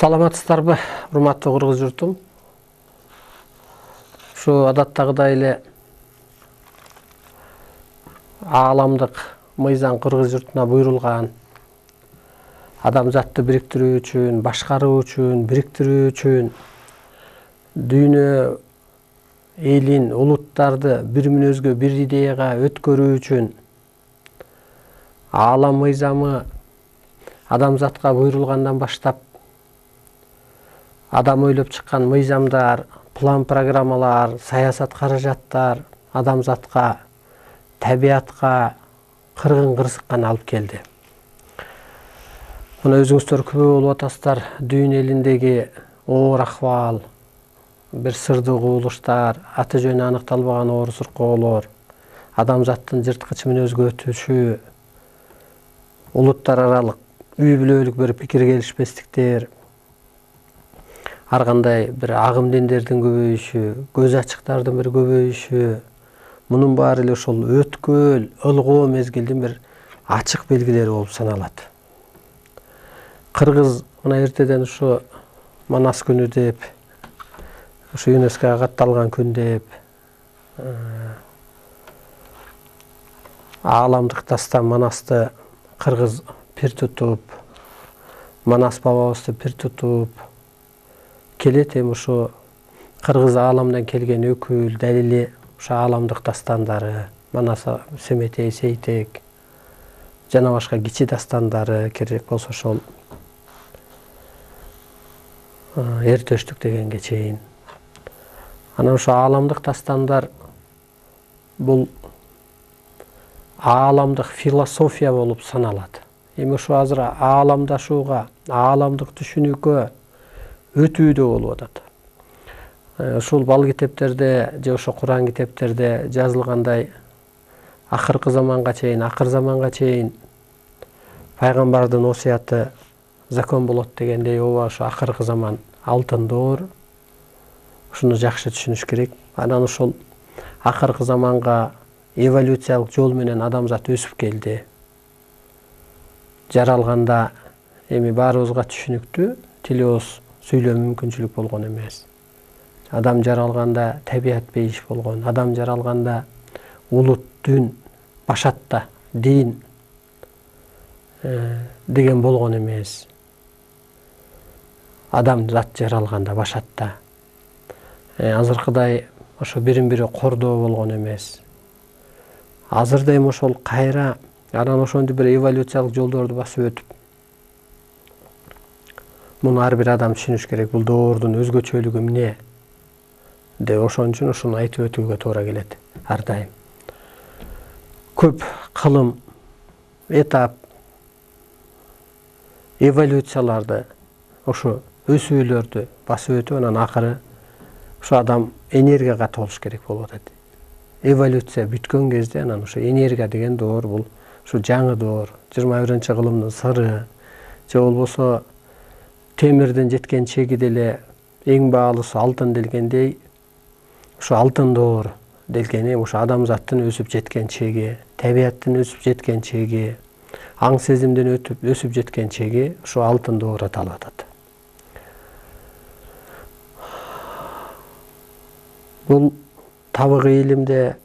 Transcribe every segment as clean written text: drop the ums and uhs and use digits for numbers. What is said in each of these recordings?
Саламатсыздарбы, урматтуу кыргыз журтум. Ушу адаттагыдай эле ааламдык мыйзам кыргыз журтуна буйрулган адамзатты бириктирүү үчүн, башкаруу үчүн, бириктирүү үчүн дүйнө элин, улуттарды бир мүнөзгө, бир идеяга өткөрүү үчүн аалам мыйзамы адамзатка буйрулгандан баштап адам ойлоп чыккан мыйзамдар, план программалар, саясат каражаттар адамзатка, табиатка кыргын кырсыккан алып келди. Мына өзүңүздөр күбө болуп атасыздар, дүйнө элиндеги оор акыбал, бир сырдуу кубулуштар, аты жөнү аныкталбаган оор суркоолор, адамзаттын жырткыч мүнөзгө өтүшү, улуттар аралык үй бүлөлүк бир пикир келишпестиктер, ар кандай бир агым диндердин көбөйүшү, көз ачыктардын бир көбөйүшү, мунун баары эле ошол өткөл, ылгоо мезгилдин бир ачык белгилери болуп саналат. Кыргыз мына эртеден ушу Манас күнү деп, ушу ЮНЕСКОга катталган күн деп, ааламдык дастан Манасты кыргыз пир тутуп, Манас бабабызды пир тутуп келет. Эми ушу кыргыз ааламдан келген өкүл, далили ушу ааламдык дастандары, Манас Семетей, Сейтек жана башка кичи дастандары, керек болсо ошол Эр төштүк дегенге чейин. Анан ушу ааламдык дастандар бул ааламдык философия болуп саналат. Эми ушу азыр ааламдашууга, ааламдык түшүнүүгө өтүүдө болуп атат. Ушул бал китептерде же ошо Куран китептерде жазылгандай акыр заманга чейин пайгамбардын осуяты закон болот дегендей, ооба ошо акыркы заман алтын доор. Ушуну жакшы түшүнүш керек. Анан ошол акыркы заманга эволюциялык жол менен адамзат өсүп келди. Жаралганда эми баарыбызга түшүнүктүү, тилибиз сүйлөө мүмкүнчүлүк болгон эмес. Адам жаралганда табият бейиш болгон. Адам жаралганда улут, дүн, башатта, дин деген болгон эмес. Адам зат жаралганда башатта. Азыркыдай ошо бирин бири кордоо болгон эмес. Азыр да эми ошол кайра анан ошондой бир эволюциялык жолдорду басып өтүп, муну ар бир адам түшүнүш керек. Бул доордун өзгөчөлүгү эмне деп ошон үчүн ушуну айтып өтүүгө туура келет ар дайым. Көп кылым, этап, эволюцияларды, ошо өсүүлөрдү басып өтүп, анан акыры ушу адам энергияга толуш керек болуп атат. Эволюция бүткөн кезде анан ушу энергия деген доор, бул ушу жаңы доор, 21-кылымдын сыры, же болбосо темирдин жеткен чеги деле эң баалуусу алтын делгендей, ушу алтын доор делгени ушу адамзаттын өсүп жеткен чеги, табияттын өсүп жеткен чеги, аң сезимдин өсүп жеткен чеги ушу алтын доор аталып атат. Бул табигый илимде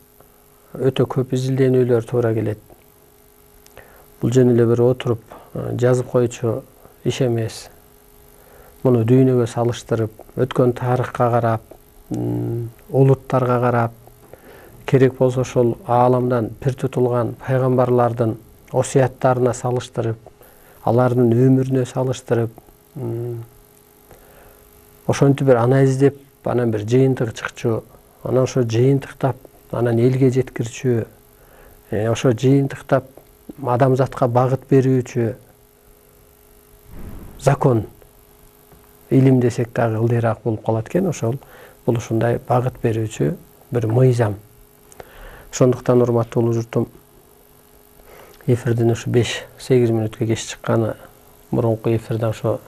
өтө көп изилдөөнүлөр туура келет. Бул жөн эле бир отуруп жазып койчу иш эмес. Муну дүйнөгө салыштырып, өткөн тарыхка карап, улуттарга карап, керек болсо ошол ааламдан пир тутулган пайгамбарлардын осуяттарына салыштырып, алардын өмүрүнө салыштырып, ошентип бир анализдеп, анан бир жыйынтык чыкчу, анан ошо жыйынтыктап, анан элге жеткирчү, ошо жыйынтыктап адамзатка багыт берүүчү закон, илим десек дагы ылдыйраак болуп калат экен. Ошол бул ушундай багыт берүүчү бир мыйзам. Ошондуктан урматтуу улуу журтум, эфирдин ушу 5-8 мүнөткө кеч чыкканы, мурунку эфирде ошо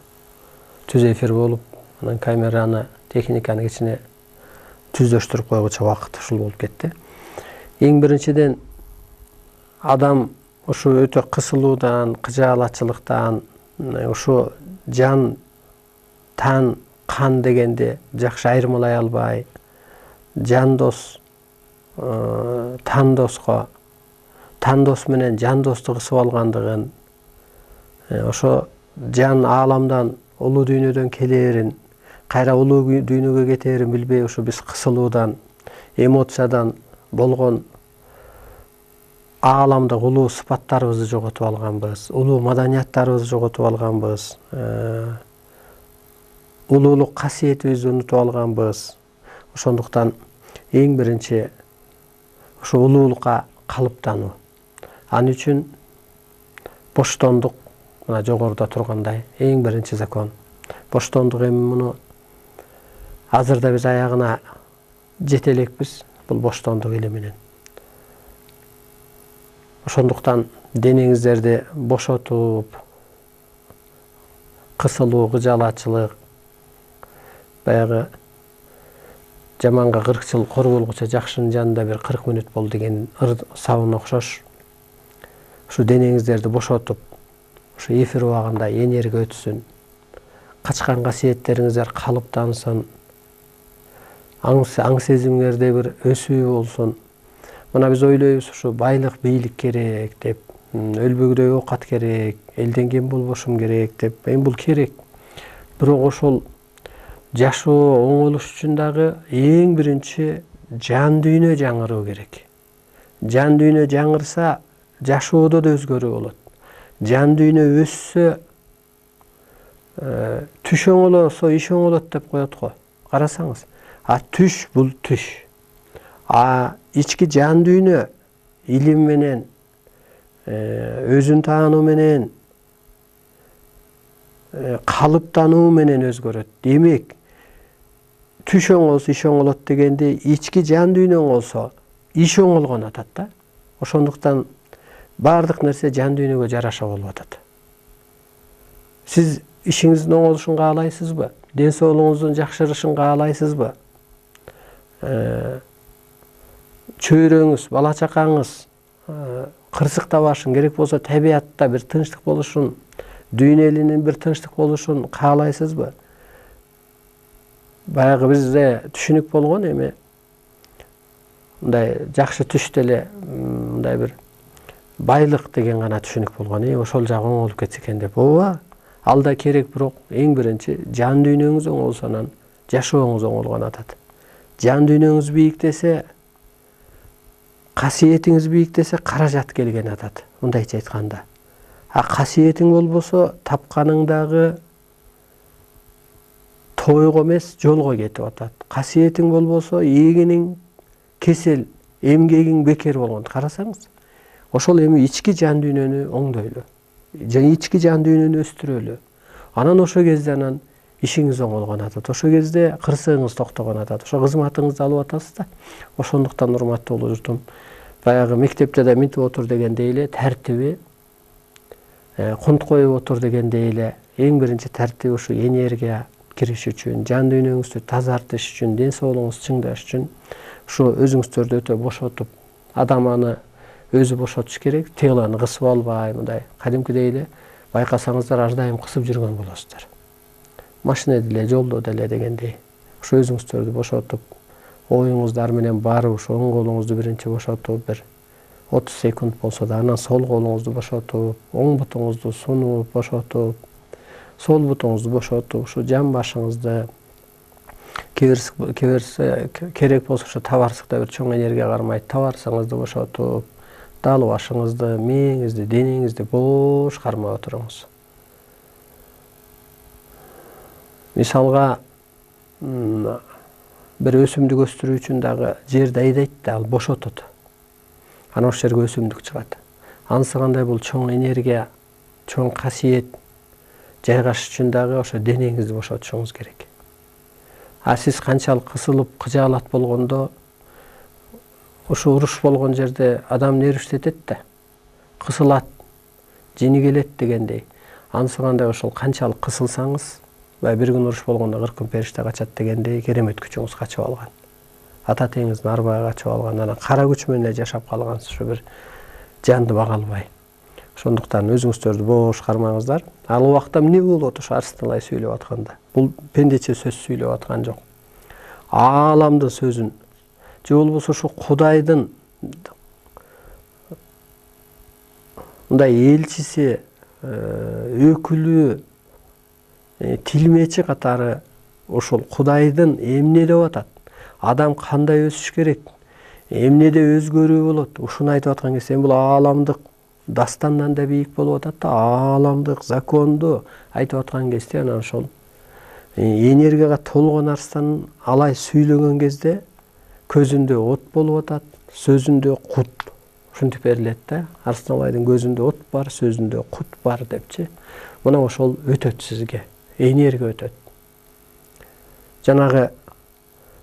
түз эфир болуп, анан камераны, техниканы кичине түздөштүрүп койгучу убакыт ушул болуп кетти. Эң биринчиден адам ушу өтө кысылуудан, кыжаалатчылыктан, ушу жан тан кан дегенди жакшы айырмалай албай, жан дос тан дос менен жан досту кысып алгандыгын, ошо жан ааламдан улуу дүйнөдөн келээрин, кайра улуу дүйнөгө кетээрин билбей ушу биз кысылуудан, эмоциядан болгон ааламдык улуу сыпаттарыбызды жоготуп алганбыз, улуу маданияттарыбызды жоготуп алганбыз, улуулук касиетибизди унутуп алганбыз. Ошондуктан эң биринчи ушу улуулукка калыптануу. Ал үчүн боштондук, мына жогоруда тургандай эң биринчи закон. Боштондук эми муну азырда биз аягына жете элекпиз, бул боштондук эли менен. Ошондуктан денеңиздерди бошотуп, кысылуу, кыжалачылык, баягы жаманга 40 жыл кор болгуча жакшынын жанында бир 40 мүнөт бол деген сабын окшош. Ушу денеңиздерди бошотуп, ушу эфир убагында энергия өтсүн, качкан касиеттериңиздер калыптансын, аң сезимиңерде бир өсүү болсун. Мына биз ойлойбуз, ушу байлык, бийлик керек деп, өлбөгдөй оокат керек, элден кем болбошум керек деп. Эми бул керек. Бирок ошол жашоо оңолуш үчүн дагы эң биринчи жан дүйнө жаңыруу керек. Жан дүйнө жаңырса, жашоодо да өзгөрүү болот. Жан дүйнө өссө, түш оңолосо иш оңолот деп коет го. Карасаңыз, түш бул түш. Ички жан дүйнө илим менен, өзүн таануу менен, калыптануу менен өзгөрөт. Демек, түш оңолсо иш оңолот дегенде, ички жан дүйнө оңолсо иш оңолгон атат да. Ошондуктан бардык нерсе жан дүйнөгө жараша болуп атат. Сиз ишиңиздин оңолушун каалайсызбы? Ден соолугуңуздун жакшырышын каалайсызбы? Чөйрөңүз, бала чакаңыз кырсыктабашын, керек болсо табиятта бир тынчтык болушун, дүйнө элинин бир тынчтык болушун каалайсызбы? Баягы бизде түшүнүк болгон эми мындай жакшы түш деле мындай бир байлык деген гана түшүнүк болгон. Ошол жагы оңолуп кетсе экен деп. Ооба, ал да керек, бирок эң биринчи жан дүйнөңүз оңолсо анан жашооңуз оңолгон атат. Жан дүйнөңүз бийиктесе, касиетиңиз бийиктесе, каражат келген атат. Мындайча айтканда. Касиетиң болбосо, тапканың дагы тойго эмес, жолго кетип атат. Касиетиң болбосо, эгиниң кесел, эмгегиң бекер болгон. Карасаңыз, ошол эми ички жан дүйнөнү оңдойлу. Ички жан дүйнөнү өстүрөлү. Анан ошо кезде ишиңиз оңолгон атат. Ошо кезде кырсыгыңыз токтогон атат. Ошо кызматыңызды алып атасыз да. Ошондуктан урматтуу улуу журтум, баягы мектепте да минтип отур дегендей эле тартиби, кунт коюп отур дегендей эле эң биринчи тартиби ушу энергия кириш үчүн, жан дүйнөңүздү тазартыш үчүн, ден соолугуңузду чыңдаш үчүн ушу өзүңүздөрдү өтө бошотуп, адам аны өзү бошотуш керек, телону кысып албай, мындай кадимкидей эле байкасаңыздар ар дайым кысып жүргөн болосуздар. Машина деле, жолдо деле дегендей. Ушу өзүңүздөрдү бошотуп, оюңуздар менен барып, ушу оң колуңузду биринчи бошотуп, бир 30 секунд болсо да, анан сол колуңузду бошотуп, оң бутуңузду сунуп бошотуп, сол бутуңузду бошотуп, ушу жан башыңызды, керек болсо ушу табарсыкта бир чоң энергия кармайт, табарсыңызды бошотуп, дал башыңызды, мээңизди, денеңизди бош кармап отуруңуз. Мисалга, бир өсүмдүк өстүрүү үчүн дагы жерди айдайт да, ал бошотот. Анан ошол жерге өсүмдүк чыгат. Анысы кандай бул чоң энергия, чоң касиет жайгашыш үчүн дагы ошо денеңизди бошотушуңуз керек. Сиз канчалык кысылып, кыжаалат болгондо, ушу уруш болгон жерде адам нервштетет да, кысылат, жини келет дегендей. Анысы кандай ошол канчалык кысылсаңыз, бир күн уруш болгондо 40 күн периште качат дегендей, керемет күчүңүз качып алган. Ата теңиздин арбайга качып алган, анан кара күч менен жашап калгансыз, ушу бир жанды бага албай. Ошондуктан өзүңүздөрдү бош кармаңыздар. Ал убакта эмне болот ошо Арыстан сүйлөп атканда? Бул пендече сөз сүйлөп аткан жок. Ааламдын сөзүн же болбосо ушу Кудайдын мындай элчиси, өкүлү, тилмечи катары ошол Кудайдын эмнелеп атат? Адам кандай өсүш керек? Эмнеде өзгөрүү болот? Ушуну айтып аткан кезде бул ааламдык дастандан да бийик болуп атат да, ааламдык законду айтып аткан кезде анан ошол энергияга толгон Арыстан алай сүйлөгөн кезде көзүндө от болуп атат, сөзүндө кут. Ушинтип берилет да. Арыстан Алайдын көзүндө от бар, сөзүндө кут бар депчи. Мына ошол өтөт сизге. Энергия өтөт. Жанагы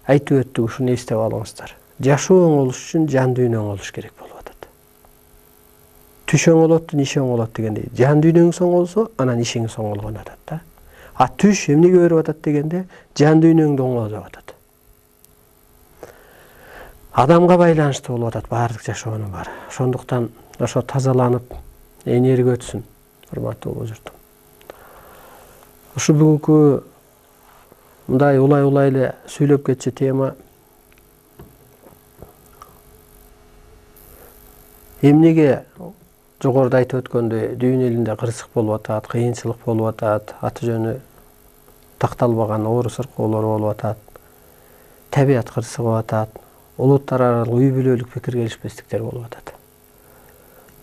айтып өттүк, ушуну эстеп алыңыздар. Жашоо оңолуш үчүн жан дүйнө оңолуш керек болуп атат. Түш оңолот, иш оңолот дегендей. Жан дүйнөңүз оңолсо, анан ишиңиз оңолгон атат да. А түш эмнеге берип атат дегенде, жан дүйнөңдү оңол деп атат. Адамга байланыштуу болуп атат баардык жашоонун баары. Ошондуктан ошо тазаланып, энергия өтсүн, урматтуу болуп журтум. Ушу бүгүнкү мындай улай эле сүйлөп кетчү тема эмнеге жогоруда айтып өткөндөй дүйнө элинде кырсык болуп атат, кыйынчылык болуп атат, аты жөнү такталбаган оору сыркоолор болуп атат, табият кырсыгып атат, улуттар аралык үй бүлөлүк пикир келишпестиктер болуп атат.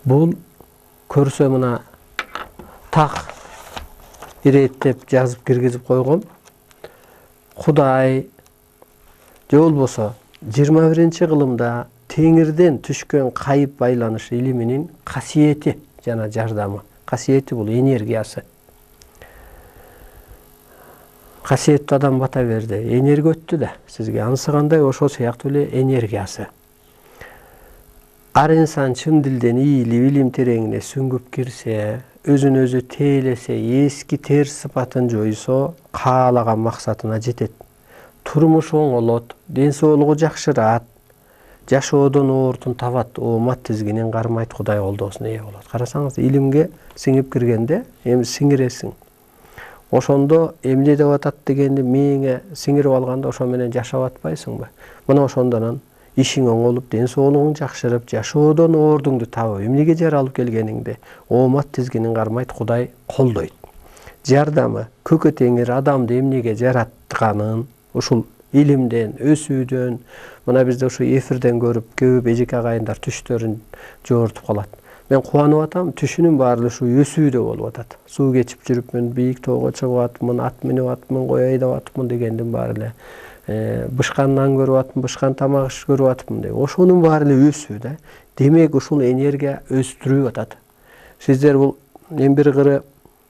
Бул көрсө мына так иреттеп жазып киргизип койгом. Кудай же болбосо 21-кылымда теңирден түшкөн кайып байланыш илиминин касиети жана жардамы. Касиети бул энергиясы. Касиеттүү адам бата берди, энергия өттү да сизге. Анысы кандай? Ошол сыяктуу эле энергиясы. Ар инсан чын дилден ийилип, илим тереңине сүңгүп кирсе, өзүн өзү тейлесе, эски терс сыпатын жойсо, каалаган максатына жетет. Турмушу оңолот, ден соолугу жакшырат, жашоодон оорутун табат, оомат тизгинин кармайт, Кудай колдоосуна ээ болот. Карасаңыз, илимге сиңип киргенде, эми сиңиресиң. Ошондо эмне деп атат дегенди мээңе сиңирип алганда ошо менен жашап атпайсыңбы? Мына ошондон ишиң оңолуп, ден соолугуң жакшырып, жашоодон оордуңду табып, эмнеге жаралып келгениңди оомат тизгинин кармайт, Кудай колдойт. Жардамы Көкө Теңир адамды эмнеге жаратканын, ушул илимден, өсүүдөн, мына бизде ушу эфирден көрүп, көп эжеке агайындар түштөрүн жогортуп калат. Мен кубанып атам, түшүнүн баары ушу өсүүдө болуп атат. Суу кечип жүрүпмүн, бийик тоого чыгып атмын, ат минип атмын, кой айдап атмын дегендин баары эле. Бышкан нан көрүп атмын, бышкан тамак иш көрүп атмын деп. Ошонун баары эле өсүү да. Демек ушул энергия өстүрүп атат. Сиздер бул эң бир кыры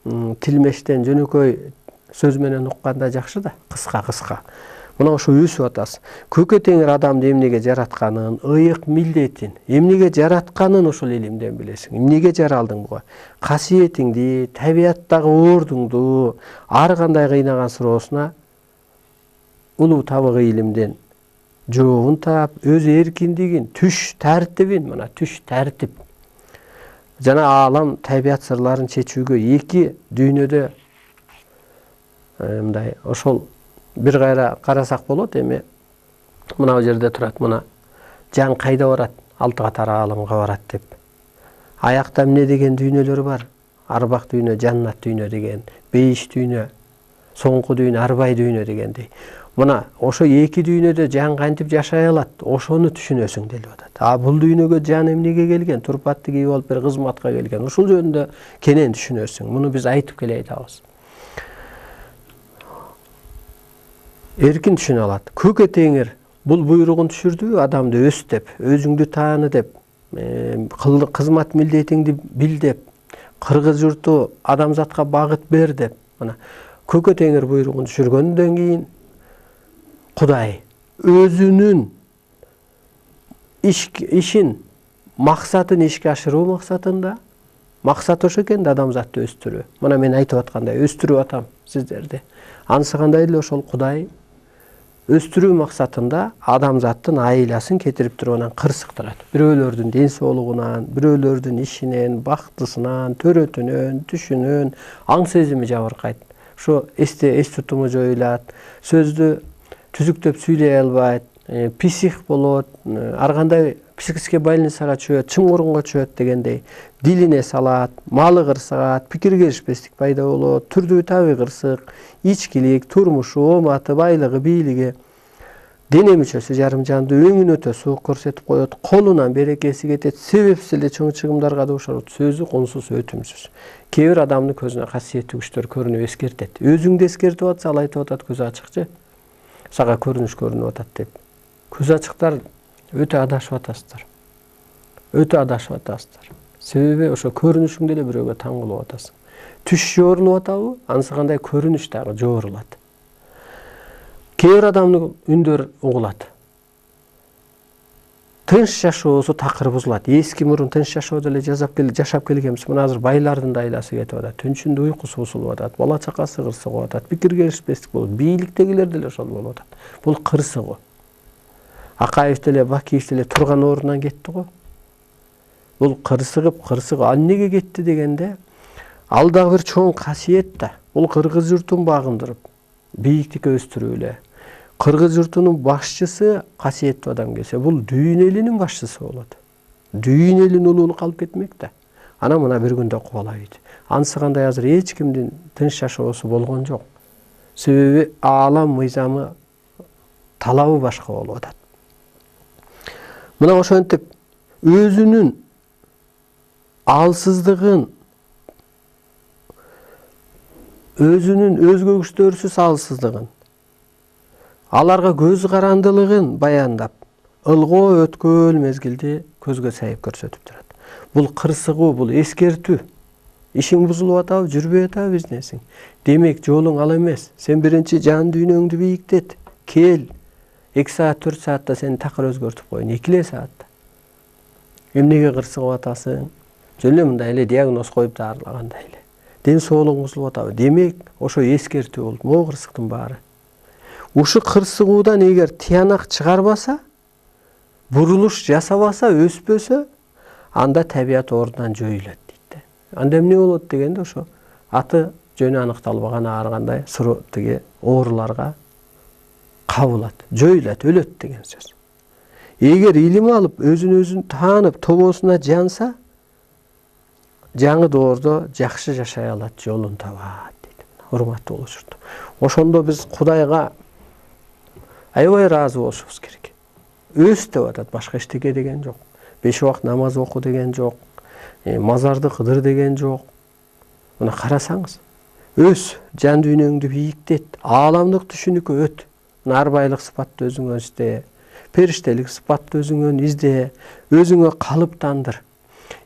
тилмештен жөнөкөй сөз менен укканда жакшы да, кыска. Мына ошо өсүп атасыз. Көкө Теңир адамды эмнеге жаратканын, ыйык милдетин, эмнеге жаратканын ошол илимден билесиң. Эмнеге жаралдың буга? Касиетиңди, табияттагы оордуңду, ар кандай кыйнаган суроосуна улуу табыгы илимден жообун таап, өз эркиндигин, түш тартибин, мына түш тартип. Жана аалам табият сырларын чечүүгө эки дүйнөдө мындай ошол бир кайра карасак болот. Эми мына жерде турат, мына жан кайда барат? 6 катар аалымга барат деп. Аякта эмне деген дүйнөлөр бар? Арбак дүйнө, жаннат дүйнө деген, бейиш дүйнө, соңку дүйнө, арбай дүйнө дегендей. Мына ошо эки дүйнөдө жан кантип жашай алат? Ошону түшүнөсүң делип атат. А бул дүйнөгө жан эмнеге келген? Турпатты кийип алып бир кызматка келген. Ушул жөнүндө кенен түшүнөсүң. Муну биз айтып келе атабыз. Эркин түшүнө алат. Көкө Теңир бул буйругун түшүрдүбү? Адамды өс деп, өзүңдү тааны деп, кызмат милдетиңди бил деп, кыргыз журту адамзатка багыт бер деп. Мына Көкө Теңир буйругун түшүргөндөн кийин Кудай өзүнүн ишин, максатын ишке ашыруу максатында, максат ошо экен да адамзатты өстүрүү. Мына мен айтып аткандай өстүрүп атам сиздерди. Анысы кандай эле ошол Кудай өстүрүү максатында адамзаттын айласын кетирип туруп анан кырсыктырат. Бирөөлөрдүн ден соолугунан, бирөөлөрдүн ишинен, бактысынан, төрөтүнөн, түшүнөн аң сезими жабыркайт. Ошо эс тутуму жоюлат, сөздү түзүктөп сүйлөй албайт, псих болот, ар кандай психический больницага чөбөт, чыңгырынга чөбөт дегендей, дилине салат, малы кырсыгат, пикир келишпестик пайда болот, түрдүү табий кырсык, ичкилик, турмушу, ооматы, байлыгы, бийлиги, дене мүчөсү жарымжанды, өңүн өтө суук көрсөтүп коет, колунан берекеси кетет, себепсиз эле чоң чыгымдарга дуушар, сөзү консуз, өтүмсүз. Кээ бир адамдын көзүнө касиеттүү күчтөр көрүнүп эскертет. Өзүңдү эскертип атса, ал айтып атат көз ачыкчы. Сага көрүнүш көрүнүп атат деп. Көз ачыктар өтө адашып атасыздар. Өтө адашып атасыздар. Себеби ошо көрүнүшүңдө эле бирөөгө таң болуп атасың. Түш жорулуп атабы? Анысы кандай көрүнүш дагы жорулат. Кээ бир адамдын үндөрү угулат. Тынч жашоосу такыр бузулат. Эски мурун тынч жашоодо эле жашап келгенбиз. Мына азыр байлардын да айласы кетип атат. Түнчүндө уйкусу бузулуп атат. Бала чакасы кырсыгып атат. Пикир келишпестик болот. Бийликтегилер деле ошол болуп атат. Бул кырсыгуу. Акаев деле, Бакиев деле турган ордунан кетти го. Бул кырсыгып, ал эмнеге кетти дегенде, ал дагы бир чоң касиет да. Бул кыргыз журтун багындырып, бийиктикке өстүрүү эле. Кыргыз журтунун башчысы касиеттүү адам келсе, бул дүйнө элинин башчысы болот. Дүйнө элинин улуулук алып кетмек да. Анан мына бир күндө кубалайт. Анысы кандай азыр эч кимдин тынч жашоосу болгон жок. Себеби аалам мыйзамы талабы башка болуп атат. Мына ошентип өзүнүн алсыздыгын, өзүнүн өзгө күчтөрсүз алсыздыгын, аларга көз карандылыгын баяндап, ылгоо өткөл мезгилди көзгө сайып көрсөтүп турат. Бул кырсыгуу, бул эскертүү. Ишиң бузулуп атабы, жүрбөй атабы бизнесиң. Демек жолуң ал эмес. Сен биринчи жан дүйнөңдү бийиктет. Кел. 2 саат, 4 саатта сени такыр өзгөртүп коюн. 2 саатта. Эмнеге кырсыгып атасың? Жөн эле мындай эле диагноз коюп дарылагандай эле. Ден соолугуң бузулуп атабы? Демек, ошо эскертүү болуп, могу кырсыктын баары. Ушу кырсыгуудан эгер тыянак чыгарбаса, бурулуш жасабаса, өспөсө, анда табият ордунан жоюлат дейт. Анда эмне болот дегенде ошо аты жөнү аныкталбаган ар кандай суру тиги ооруларга кабылат, жоюлат, өлөт деген сөз. Эгер илим алып, өзүн таанып, тобосуна жанса, жаңы доордо жакшы жашай алат, жолун табат дейт. Урматтуу болушурду. Ошондо биз Кудайга аябай ыраазы болушубуз керек. Өс деп атат, башка эчтеке деген жок. 5 убакыт намаз оку деген жок. Мазарды кыдыр деген жок. Мына карасаңыз, өс, жан дүйнөңдү бийиктет, ааламдык түшүнүккө өт. Нарбайлык сыпатты өзүңө изде, периштелик сыпатты өзүңөн изде, өзүңө калыптандыр.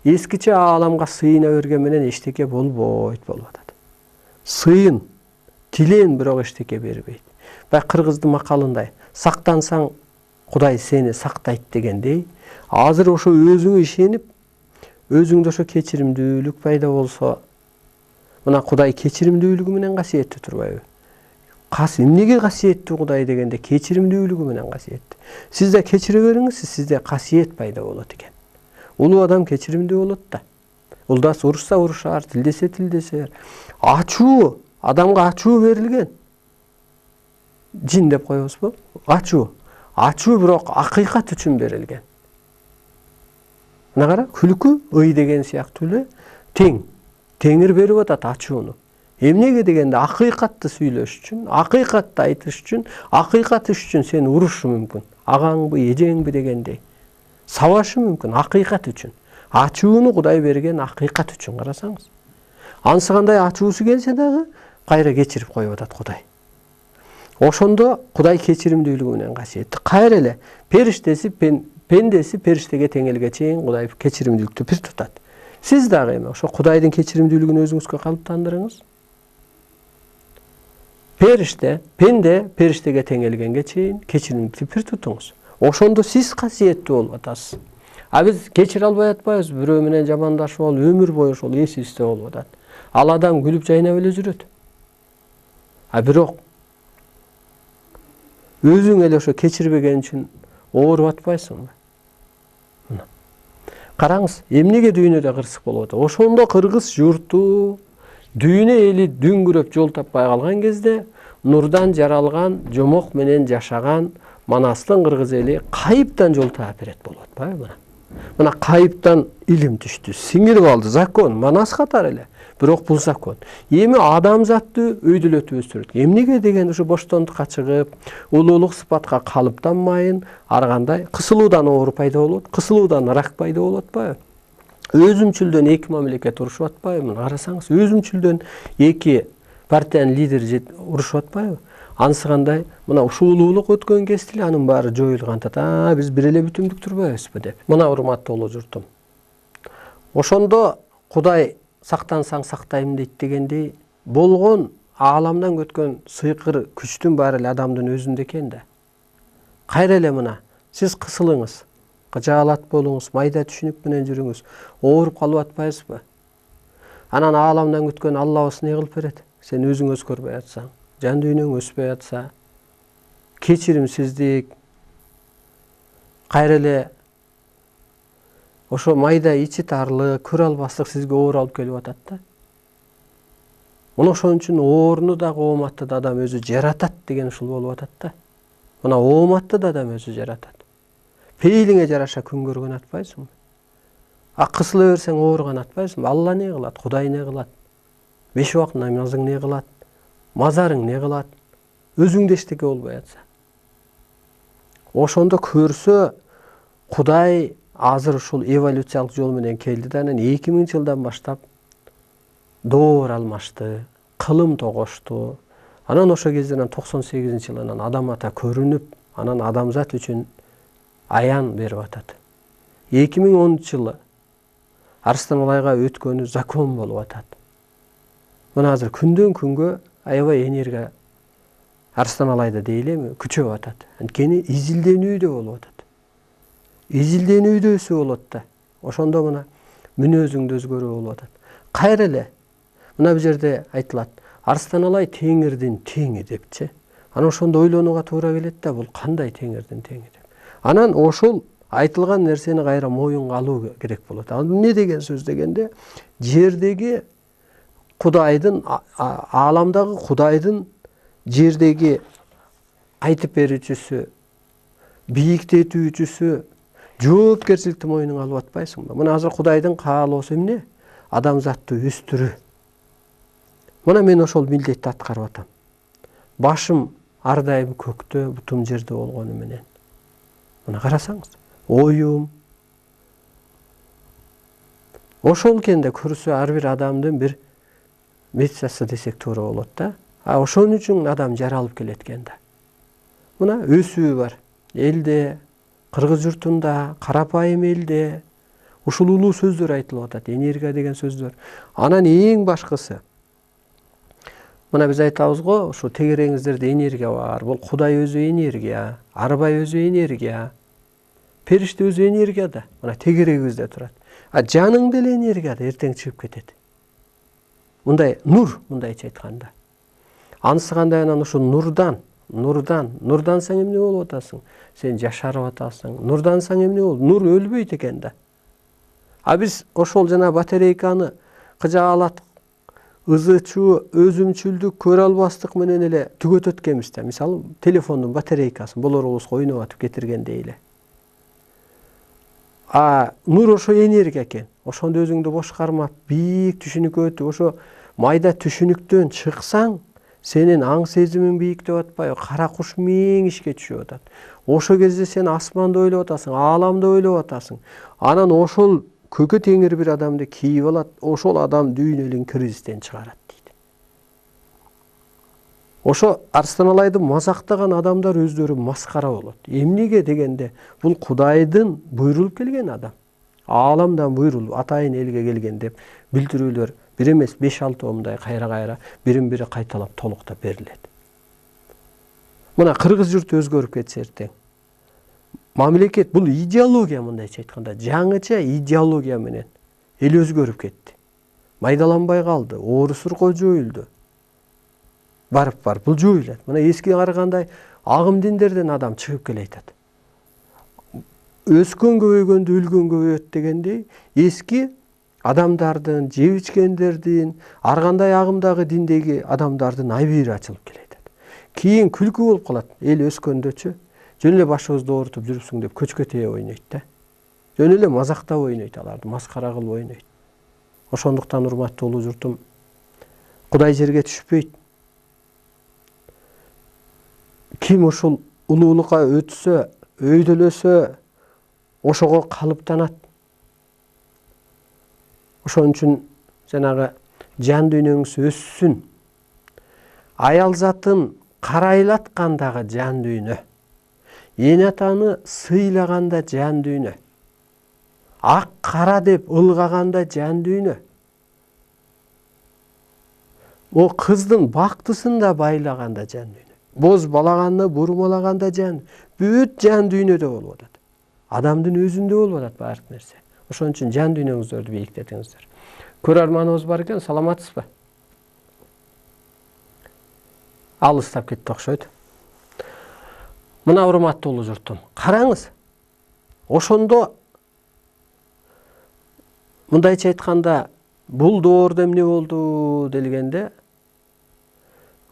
Эскиче ааламга сыйына берген менен эчтеке болбойт болуп атат. Сыйын, тилен бирок эчтеке бербейт. Бай кыргыздын макалындай, сактансаң Кудай сени сактайт дегендей, азыр ошо өзүңө ишенип, өзүңдө ошо кечиримдүүлүк пайда болсо, мына Кудай кечиримдүүлүгү менен касиеттүү турбайбы? Эмнеге касиеттүү Кудай дегенде кечиримдүүлүгү менен касиеттүү. Сиз да кечире бериңиз, сизде касиет пайда болот экен. Улуу адам кечиримдүү болот да. Улдас урушса урушар, тилдесе тилдесер. Ачуу, адамга ачуу берилген. Жин деп коебузбу? Ачуу. Ачуу бирок акыйкат үчүн берилген. Мына кара, күлкү, ый деген сыяктуу эле тең. Теңир берип атат ачууну. Эмнеге дегенде акыйкатты сүйлөш үчүн, акыйкатты айтыш үчүн, акыйкат үчүн сени урушу мүмкүн. Агаңбы, эжеңби дегендей. Сабашы мүмкүн акыйкат үчүн. Ачууну Кудай берген акыйкат үчүн, карасаңыз. Анысы кандай ачуусу келсе дагы кайра кечирип коюп атат Кудай. Ошондо Кудай кечиримдүүлүгү менен касиетти. Кайра эле периштеси, пендеси периштеге теңелге чейин Кудай кечиримдүүлүктү бир тутат. Сиз дагы эми ошо Кудайдын кечиримдүүлүгүн өзүңүзгө калыптандырыңыз. Пенде периштеге теңелгенге чейин кечиримдүүлүктү бир тутуңуз. Ошондо сиз касиеттүү болуп атасыз. А биз кечире албай атпайбыз, бирөө менен жамандашып алып, өмүр бою ошол эсибизде болуп атат. Ал адам күлүп жайнап эле жүрөт. А бирок Өзүң эле ошо кечирбеген үчүн ооруп атпайсыңбы? Мына. Караңыз, эмнеге дүйнөдө кырсык болуп атат? Ошондо кыргыз журту, дүйнө эли дүңгүрөп жол таппай калган кезде нурдан жаралган, жомок менен жашаган Манастын кыргыз эли кайыптан жол таап берет болуп атпайбы? Мына кайыптан илим түштү, сиңирип алды закон, Манас катары эле. Бирок бул закон эми адамзатты өйдөлөтүп өстүрөт. Эмнеге деген ушу боштондукка чыгып, улуулук сыпатка калыптанмайын, ар кандай кысылуудан оору пайда болот, кысылуудан рак пайда болот атпайбы? Өзүмчүлдөн эки мамлекет урушуп атпайбы? Карасаңыз, өзүмчүлдөн эки партиянын лидери урушуп атпайбы? Анысы кандай? Мына ушул улуулук өткөн кезде анын баары жоюлган атат. Биз бир эле бүтүндүк турбайбызбы деп. Мына урматтуу улуу журтум. Ошондо Кудай сактансаң сактайм дейт дегендей, болгон ааламдан өткөн сыйкыр күчтүн баары эле адамдын өзүндө экен да. Кайра эле мына сиз кысылыңыз, кыжаалат болуңуз, майда түшүнүк менен жүрүңүз, ооруп калып атпайсызбы? Анан ааламдан өткөн Аллабыз не кылып берет? Сен өзүң өзгөрбөй атсаң, жан дүйнөң өспөй атса, кечиримсиздик, кайра эле ошо майда ичи тарлык, көрө албастык сизге оор алып келип атат да. Мына ошон үчүн ооруну да кооматты да адам өзү жаратат деген ушул болуп атат да. Мына ооматты да адам өзү жаратат. Пейилиңе жараша күн көргөн атпайсыңбы? Кысыла берсең ооруган атпайсыңбы? Алла не кылат? Кудай не кылат? 5 убакыт намазың не кылат? Мазарың не кылат? Өзүңдө эчтеке болбой атса. Ошондо көрсө Кудай азыр ушул эволюциялык жол менен келди да, анан 2000 жылдан баштап доор алмашты, кылым тогошту. Анан ошо кезден 98-жылы анан адам ата көрүнүп, анан адамзат үчүн аян берип атат. 2010-жылы Арыстан Алайга өткөнү закон болуп атат. Мына азыр күндөн күнгө аябай энергия Арыстан Алайда дейлеми күчөп атат. Анткени изилденүүдө болуп атат. Изилденүүдө өсүп болот да. Ошондо мына мүнөзүңдө өзгөрүү болуп атат. Кайра эле мына бул жерде айтылат, Арыстан Алай теңирдин теңи депчи. Анан ошондо ойлонууга туура келет да, бул кандай теңирдин теңи деп. Анан ошол айтылган нерсени кайра моюнга алуу керек болот. Ал эмне деген сөз дегенде, жердеги Кудайдын, ааламдагы Кудайдын жердеги айтып берүүчүсү, бийиктетүүчүсү, жоопкерчиликти мойнуңа алып атпайсыңбы? Мына азыр Кудайдын каалоосу эмне? Адамзатты өстүрүү. Мына мен ошол милдетти аткарып атам. Башым ар дайым көктө, бутум жерде болгону менен. Мына карасаңыз, оюм ошол экен да, көрсө ар бир адамдын бир мечтасы десек туура болот да. Ошон үчүн адам жаралып келет экен да. Мына өсүү бар. Элде, кыргыз журтунда, карапайым элде ушул улуу сөздөр айтылып атат, энергия деген сөздөр. Анан эң башкысы, мына биз айтабыз го, ушу тегереңиздерде энергия бар. Бул Кудай өзү энергия, арбай өзү энергия, периште өзү энергия да. Мына тегерегибизде турат. Жаның деле энергия да, эртең чыгып кетет. Мындай нур, мындайча айтканда. Анысы кандай? Анан ушу нурдансаң эмне болуп атасың? Сен жашарып атасың. Нурдансаң эмне болот? Нур өлбөйт экен да. Биз ошол жана батарейканы кыжаалат, ызычуу, өзүмчүлдүк, көрө албастык менен эле түгөтөт экенбиз да. Мисалы, телефондун батарейкасын болорубузга ойноп атып кетиргендей эле. Нур ошо энергия экен. Ошондо өзүңдү бош кармап, бийик түшүнүккө өтүп, ошо майда түшүнүктөн чыксаң, сенин аң сезимиң бийиктеп атпайбы? Кара куш мээң ишке түшүп атат. Ошо кезде сен асманды ойлоп атасың, ааламды ойлоп атасың. Анан ошол көкө теңир бир адамды кийип алат, ошол адам дүйнөлүк кризистен чыгарат дейт. Ошо Арыстан Алайды мазактаган адамдар өздөрү маскара болот. Эмнеге дегенде, бул Кудайдын буйрулуп келген адам. Ааламдан буйрулуп атайын элге келген деп билдирүүлөр бир эмес 5-6 омдай кайра-кайра бирин-бири кайталап толуктап берилет. Мына кыргыз журту өзгөрүп кетсе эртең. Мамлекет, бул идеология, мындайча айтканда, жаңыча идеология менен эл өзгөрүп кетти. Майдаланбай калды, оору суркоо жоюлду. Барып бул жоюлат. Мына эскиге карагандай Агым диндерден адам чыгып келе айтат. Өскөн көбөйгөндө өлгөн көбөйөт дегендей, эски адамдардын, жеп ичкендердин, ар кандай агымдагы диндеги адамдардын айбири ачылып келе айтат. Кийин күлкү болуп калат. Эл өскөндөчү жөн эле башыбызды оорутуп жүрүпсүң деп көчкө тээ ойнойт да. Жөн эле мазактап ойнойт, аларды маскара кылып ойнойт. Ошондуктан урматтуу улуу журтум, Кудай жерге түшпөйт. Ким ушул улуулукка өтсө, өйдөлөсө, ошого калыптанат. Ошон үчүн жанагы жан дүйнөңүз өссүн. Аял затын карайлаткандагы жан дүйнө, эн атаны сыйлаганда жан дүйнө, ак кара деп ылгаганда жан дүйнө, о кыздын бактысын да байлаганда жан дүйнө, боз балаганды бурмалаганда жан, бүт жан дүйнөдө болуп атат. Адамдын өзүндө болуп атат баардык нерсе. Ошон үчүн жан дүйнөңүздөрдү бийиктетиңиздер. Көрөрманыбыз бар экен, саламатсызбы? Алыстап кетти окшойт. Мына урматтуу улуу журтум, караңыз. Ошондо мындайча айтканда, бул доордо эмне болду делгенде,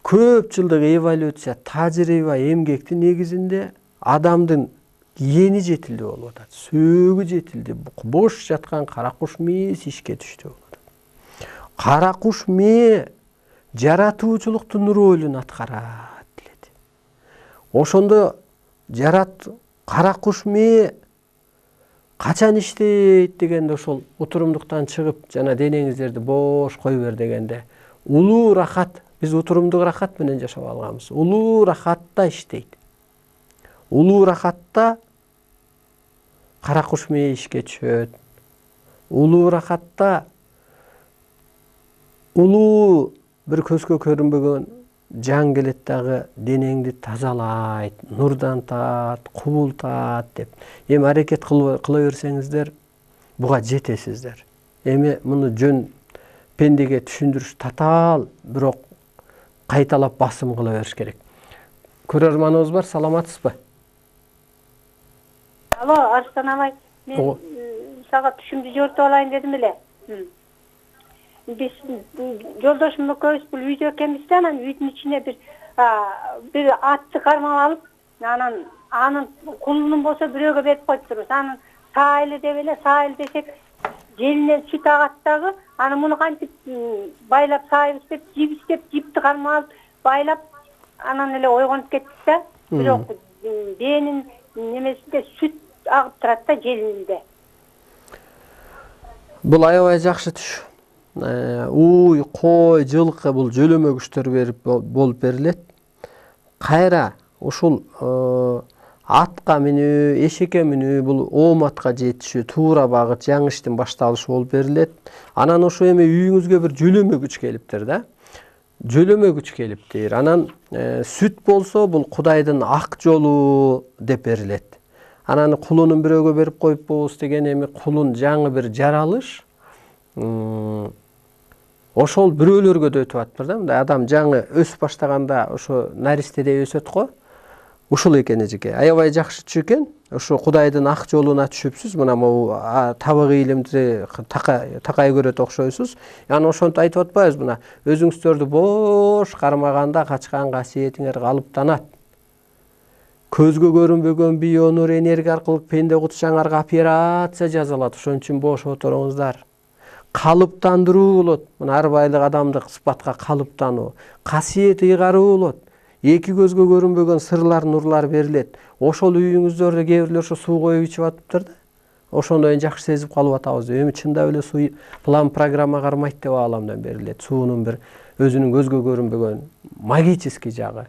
көп жылдык эволюция, тажрыйба, эмгектин негизинде адамдын гени жетилди болуп атат. Сөөгү жетилди. Бош жаткан кара куш мээси ишке түштү болуп атат. Кара куш мээ жаратуучулуктун ролун аткарат делет. Ошондо кара куш мээ качан иштейт дегенде ошол утурумдуктан чыгып, жана денеңиздерди бош кой бер дегенде, улуу рахат, биз утурумдук рахат менен жашап алганбыз. Улуу рахатта иштейт. Улуу рахатта кара куш мээ ишке түшөт. Улуу рахатта улуу бир көзгө көрүнбөгөн жан келет дагы денеңди тазалайт, нурдантат, кубултат деп. Эми аракет кыла берсеңиздер, буга жетесиздер. Эми муну жөн пендеге түшүндүрүш татаал, бирок кайталап басым кыла бериш керек. Көрөрманыбыз бар, саламатсызбы? Алло, Арстан агай, мен сага түшүмдү жортуп алайын дедим эле. Биз жолдошум экөөбүз бул үйдө экенбиз да, анан үйдүн ичине бир атты кармап алып, анын кулунун болсо бирөөгө берип коюптурбуз. Анын сайылы деп эле, сайыл десек, желинен сүт агат дагы, анан муну кантип байлап сайыбыз деп, жибиз деп, жипти кармап алып, байлап, анан эле ойгонуп кеттик да. Бирок бээнин немесинде сүт агып турат да, желининде. Бул аябай жакшы түш. Уй, кой, жылкы бул жөлөмөгүчтөр болуп берилет. Кайра ушул атка минүү, эшекке минүү, бул ооматка жетишүү, туура багыт, жаңы башталышы болуп берилет. Анан ошо эми үйүңүзгө бир жөлөмөгүч келиптир да. Жөлөмөгүч келиптир. Анан сүт болсо бул Кудайдын ак жолу деп берилет. Анан кулунун бирөөгө берип коюп болбос деген эми кулун жаңы бир жаралыш. Ошол бирөөлөргө да өтүп атпыр да. Мындай адам жаңы өсүп баштаганда ошо наристеде өсөт го. Ушул экен эжеке. Аябай жакшы түш экен. Ошо Кудайдын ак жолуна түшүпсүз. Мына могу табыгы илимди такай көрөт окшойсуз. Яны ошонтип айтып атпайбыз, мына өзүңүздөрдү бош кармаганда качкан касиетиңер калыптанат. Көзгө көрүнбөгөн бионур энергия аркылуу пенде кутушаңарга операция жасалат. Ошон үчүн бош отуруңуздар. Калыптандыруу болот. Мына ар байлык адамдык сыпатка калыптануу. Касиет ыйгаруу болот. Эки көзгө көрүнбөгөн сырлар, нурлар берилет. Ошол үйүңүздөрдө кээ бирлер ошо суу коюп ичип атыптыр да. Ошондой жакшы сезип калып атабыз. Эми чындап эле суу план программа кармайт деп ааламдан берилет. Суунун бир өзүнүн көзгө көрүнбөгөн магический жагы.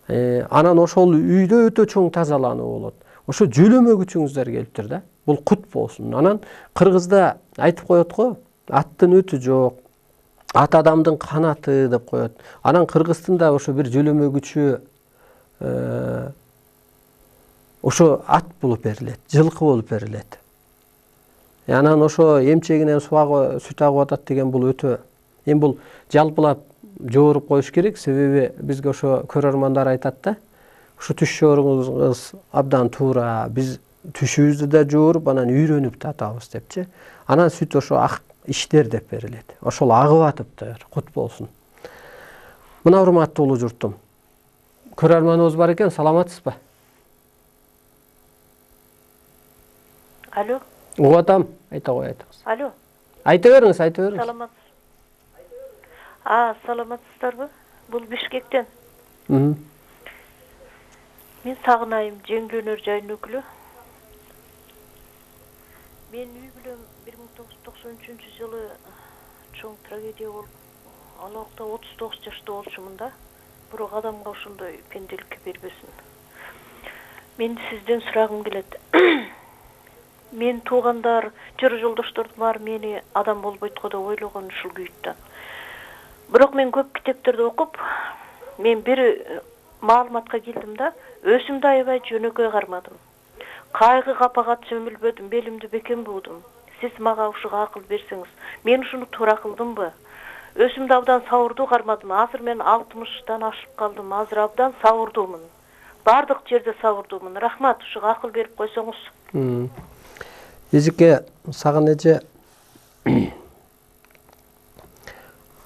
Анан ошол үйдө өтө чоң тазалануу болот. Ошо жөлөмөгүчүңүздөр келиптир да. Бул кут болсун. Анан кыргызда айтып коет го, аттын өтү жок, ат адамдын канаты деп коет. Анан кыргыз тилинде ошо бир жөлөмөгүчү ошо ат болуп берилет, жылкы болуп берилет. Анан ошо эмчегинен сүт агып атат деген бул өтө, эми бул жалпылап жооруп коюш керек, себеби бизге ошо көрөрмандар айтат да, Ушу түш жооруңуз абдан туура. Биз түшүбүздү да жооруп анан үйрөнүп татабыз депчи. Анан сүт ошо ак иштер деп берилет. Ошол агып атыптыр. Кут болсун. Мына урматтуу улуу журтум. Көрөрманыбыз бар экен, саламатсызбы? Алло. Угуп атам, айта коетиңиз. Алло. Айта бериңиз, айта бериңиз. Саламатсыз. Саламатсыздарбы? Бул Бишкектен. Мен Сагынайым, Жеңилөнөр жайынын өкүлү. Мен үй бүлөм 1993-жылы чоң трагедия болуп, ал убакта 39 жашта болчумун да. Бирок адамга ошондой пенделикке бербесин. Мен сизден сурагым келет. Мен туугандар, жыр жолдоштордум баары мени адам болбойт го деп ойлогон ушул күйүттөн. Бирок мен көп китептерди окуп, мен бир маалыматка келдим да, өзүмдү аябай жөнөкөй кармадым. Кайгы капага чөмүлбөдүм, белимди бекем буудум. Сиз мага ушуга акыл берсеңиз, мен ушуну туура кылдымбы? Өзүмдү абдан сабырдуу кармадым. Азыр мен 60-тан ашып калдым. Азыр абдан сабырдуумун. Бардык жерде сабырдуумун. Рахмат, ушуга акыл берип койсоңуз. Эжеке, сагын эже,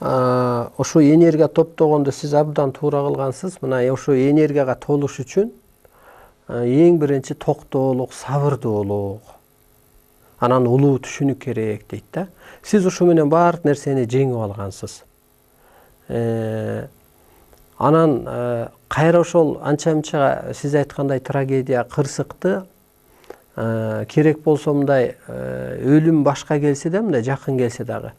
ошо энергия топтогонду сиз абдан туура кылгансыз. Мына ошо энергияга толуш үчүн эң биринчи токтоолук, сабырдуулук, анан улуу түшүнүк керек дейт да. Сиз ушу менен баардык нерсени жеңип алгансыз. Анан кайра ошол анча-мынча сиз айткандай трагедия, кырсыкты керек болсо мындай өлүм башка келсе да, мындай жакын келсе дагы,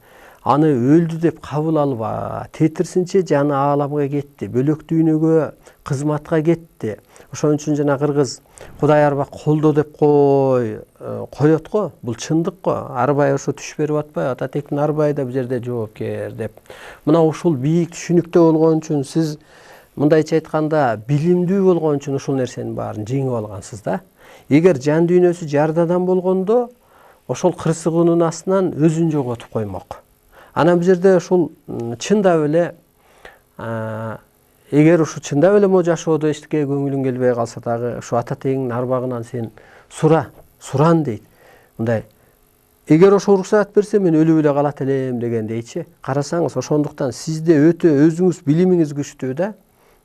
аны өлдү деп кабыл алба. Тетирсинче жаны ааламга кетти, бөлөк дүйнөгө кызматка кетти. Ошон үчүн жана кыргыз Кудай арба колдо деп коет го. Бул чындык го. Арбай ошо түш берип атпайбы? Ата Тектин арбай да бул жерде жоопкер деп. Мына ушул бийик түшүнүктө болгон үчүн сиз мындайча айтканда билимдүү болгон үчүн ушул нерсенин баарын жеңип алгансыз да. Эгер жан дүйнөсү жардадан болгондо ошол кырсыгуунун астынан өзүн жоготуп коймок. Анан бул жерде ушул чындап эле эгер ушу чындап эле могу жашоодо эчтеке көңүлүң келбей калса дагы ушу ата тегиңдин арбагынан сен суран дейт. Мындай эгер ошо уруксаат берсе мен өлүп эле калат элем дегендейчи. Карасаңыз ошондуктан сизде өтө өзүңүз билимиңиз күчтүү да,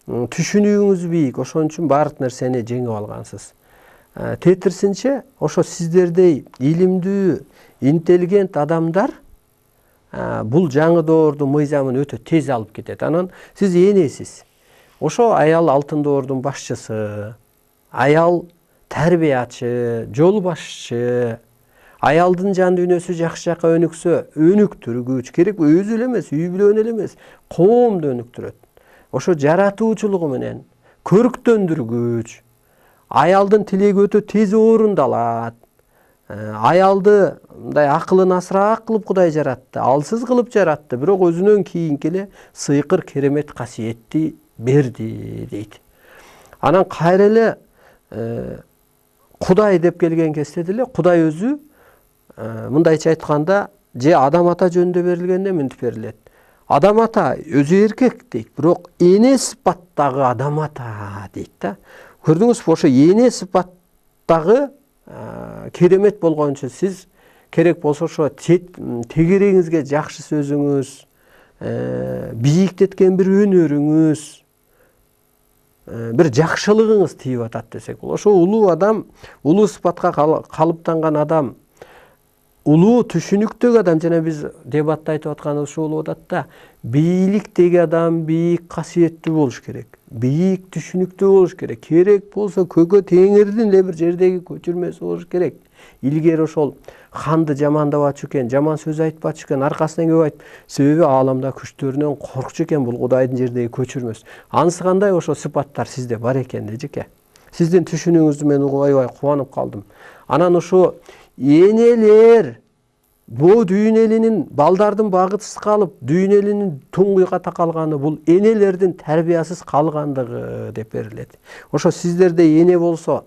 түшүнүүңүз бийик. Ошон үчүн баардык нерсени жеңип алгансыз. Тетирсинче ошо сиздердей илимдүү, интеллигент адамдар бул жаңы доордун мыйзамын өтө тез алып кетет. Анан сиз энесиз. Ошо аял алтын доордун башчысы, аял тарбиячы, жол башчы, аялдын жан дүйнөсү жакшы жакка өнүксө, өнүктүргүч, керек өзү эле эмес, үй бүлөнү эле эмес, коомду өнүктүрөт. Ошо жаратуучулугу менен көрктөндүргүч, аялдын тилеги өтө тез орундалат. Аялды мындай акылын асыраак кылып Кудай жаратты, алсыз кылып жаратты, бирок өзүнөн кийинки эле сыйкыр керемет касиетти берди дейт. Анан кайра эле Кудай деп келген кезде деле Кудай өзү мындайча айтканда же адам ата жөнүндө берилгенде мынтип берилет. Адам ата өзү эркек дейт, бирок эне сыпаттагы адам ата дейт да. Көрдүңүзбү, ошо эне сыпаттагы керемет болгон үчүн сиз керек болсо ошо тегереңизге жакшы сөзүңүз, бийиктеткен бир өнөрүңүз, бир жакшылыгыңыз тийип атат десек болот. Ошо улуу адам, улуу сыпатка калыптанган адам, улуу түшүнүктөгү адам, жана биз дебатта айтып атканыбыз ушул болуп атат да, бийликтеги адам бийик касиеттүү болуш керек. Бийик түшүнүктүү болуш керек. Керек болсо көкө теңирдин эле бир жердеги көчүрмөсү болуш керек. Илгери ошол ханды жамандабачу экен, жаман сөз айтпачу экен, аркасынан көп айтып, себеби ааламда күчтөрүнөн коркчу экен бул Кудайдын жердеги көчүрмөсү. Анысы кандай ошо сыпаттар сизде бар экен дежеке. Сиздин түшүнүүңүздү мен угуп аябай кубанып калдым. Анан ошо энелер бу дүйнөлүнүн балдардын багытсыз калып, дүйнөлүнүн туңгуйга такалганы бул энелердин тарбиясыз калгандыгы деп берилет. Ошо сиздердей эне болсо,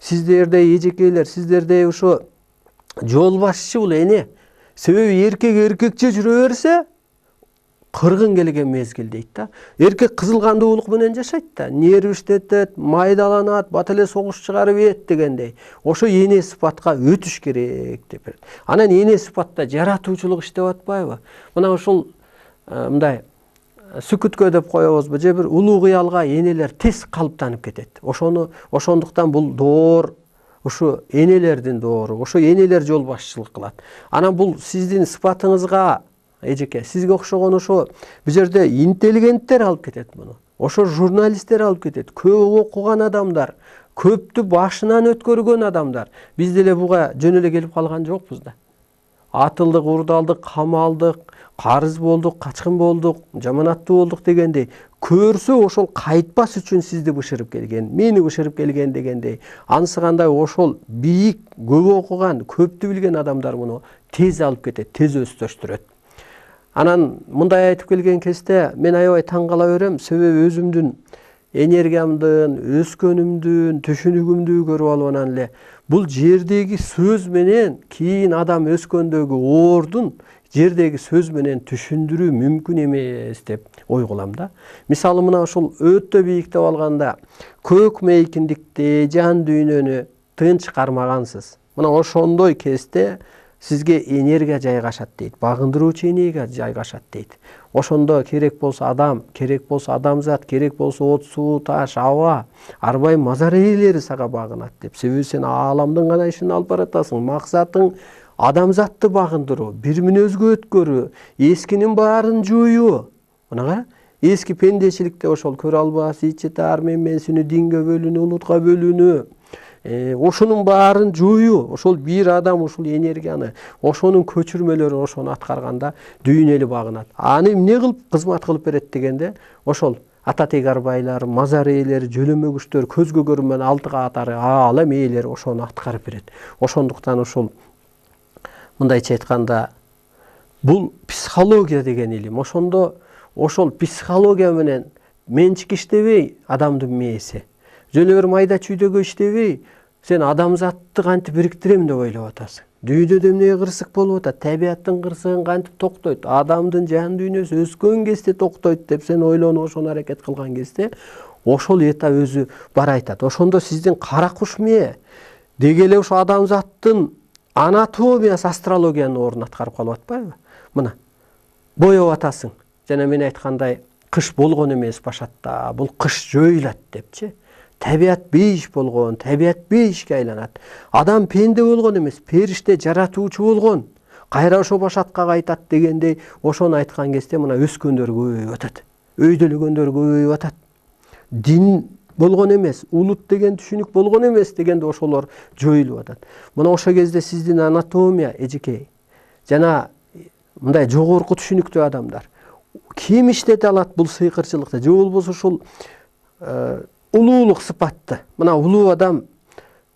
сиздердей эжекейлер, сиздердей ошо жол башчы бул эне. Себеби эркек эркекче жүрө берсе, кыргын келген мезгил дейт да. Эркек кызыл кандуулук менен жашайт да, нерв иштетет, майдаланат, бат эле согуш чыгарып ийет дегендей. Ошо эне сыпатка өтүш керек деп берет. Анан эне сыпатта жаратуучулук иштеп атпайбы? Мына ушул мындай сүкүткө деп коебузбу, же бир улуу кыялга энелер тез калыптанып кетет. Ошондуктан бул доор ушу энелердин доору, ошо энелер жол башчылык кылат. Анан бул сиздин сыпатыңызга эжеке, сизге окшогон ошо бул жерде интеллигенттер алып кетет муну. Ошо журналисттер алып кетет, көп окуган адамдар, көптү башынан өткөргөн адамдар. Биз деле буга жөн эле келип калган жокпуз да. Атылдык, урдалдык, камалдык, карыз болдук, качкын болдук, жаманаттуу болдук дегендей, көрсө ошол кайтпас үчүн сизди бышырып келген, мени бышырып келген дегендей. Анысы кандай ошол бийик, көп окуган, көптү билген адамдар муну тез алып кетет, тез өстөштүрөт. Анан мындай айтып келген кезде мен аябай таң кала берем, себеби өзүмдүн энергиямдын, өскөнүмдүн, түшүнүгүмдү көрүп алып анан эле бул жердеги сөз менен кийин адам өскөндөгү оордун жердеги сөз менен түшүндүрүү мүмкүн эмес деп ой кылам да. Мисалы мына ушул өтө бийиктеп алганда көк мейкиндикти, жан дүйнөнү тынч кармагансыз. Мына ошондой кезде сизге энергия жайгашат дейт, багындыруучу энергия жайгашат дейт. Ошондо керек болсо адам, керек болсо адамзат, керек болсо от, суу, таш, аба, арбайым мазар ээлери сага багынат деп. Себеби сен ааламдын гана ишин алып баратасың. Максатың адамзатты багындыруу, бир мүнөзгө өткөрүү, эскинин баарын жоюу. Мына кара, эски пендечиликте ошол көрө албас, ичитар, менсүүнү динге бөлүнүү, улутка бөлүнүү. Ошонун баарын жоюу, ошол бир адам ушул энергияны, ошонун көчүрмөлөрү ошону аткарганда дүйнө эли багынат. Аны эмне кылып кызмат кылып берет дегенде, ошол ататек арбайлар, мазар ээлери, жөлөмө күчтөр, көзгө көрүнбөй алтыга атары аалам ээлери ошону аткарып берет. Ошондуктан ушул мындайча айтканда бул психология деген илим. Ошондо ошол психология менен менчик иштебей адамдын мээси, жөн эле бир майда чүйдөгө иштебей сен адамзатты кантип бириктирем деп ойлоп атасың. Дүйнөдө эмне кырсык болуп атат, табияттын кырсыгын кантип токтойт, адамдын жан дүйнөсү өскөн кезде токтойт деп сен ойлонуп ошону аракет кылган кезде ошол эта өзү бара айтат. Ошондо сиздин кара куш мээ деги эле ошо адамзаттын анатомиясы, астрологиянын ордун аткарып калып атпайбы? Мына боеп атасың. Жана мен айткандай кыш болгон эмес башатта, бул кыш жоюлат депчи. Табият бейиш болгон, табият бейишке айланат. Адам пенде болгон эмес, периште, жаратуучу болгон. Кайра ошо башатка кайтат дегендей, ошону айткан кезде мына өскөндөр көбөйүп атат. Өйдөлөгөндөр көбөйүп атат. Дин болгон эмес, улут деген түшүнүк болгон эмес дегенде ошолор жоюлуп атат. Мына ошол кезде сиздин анатомия эжекей жана мындай жогорку түшүнүктүү адамдар ким иштете алат бул сыйкырчылыкты? Же болбосо ушул улуулук сыпатты. Мына улуу адам,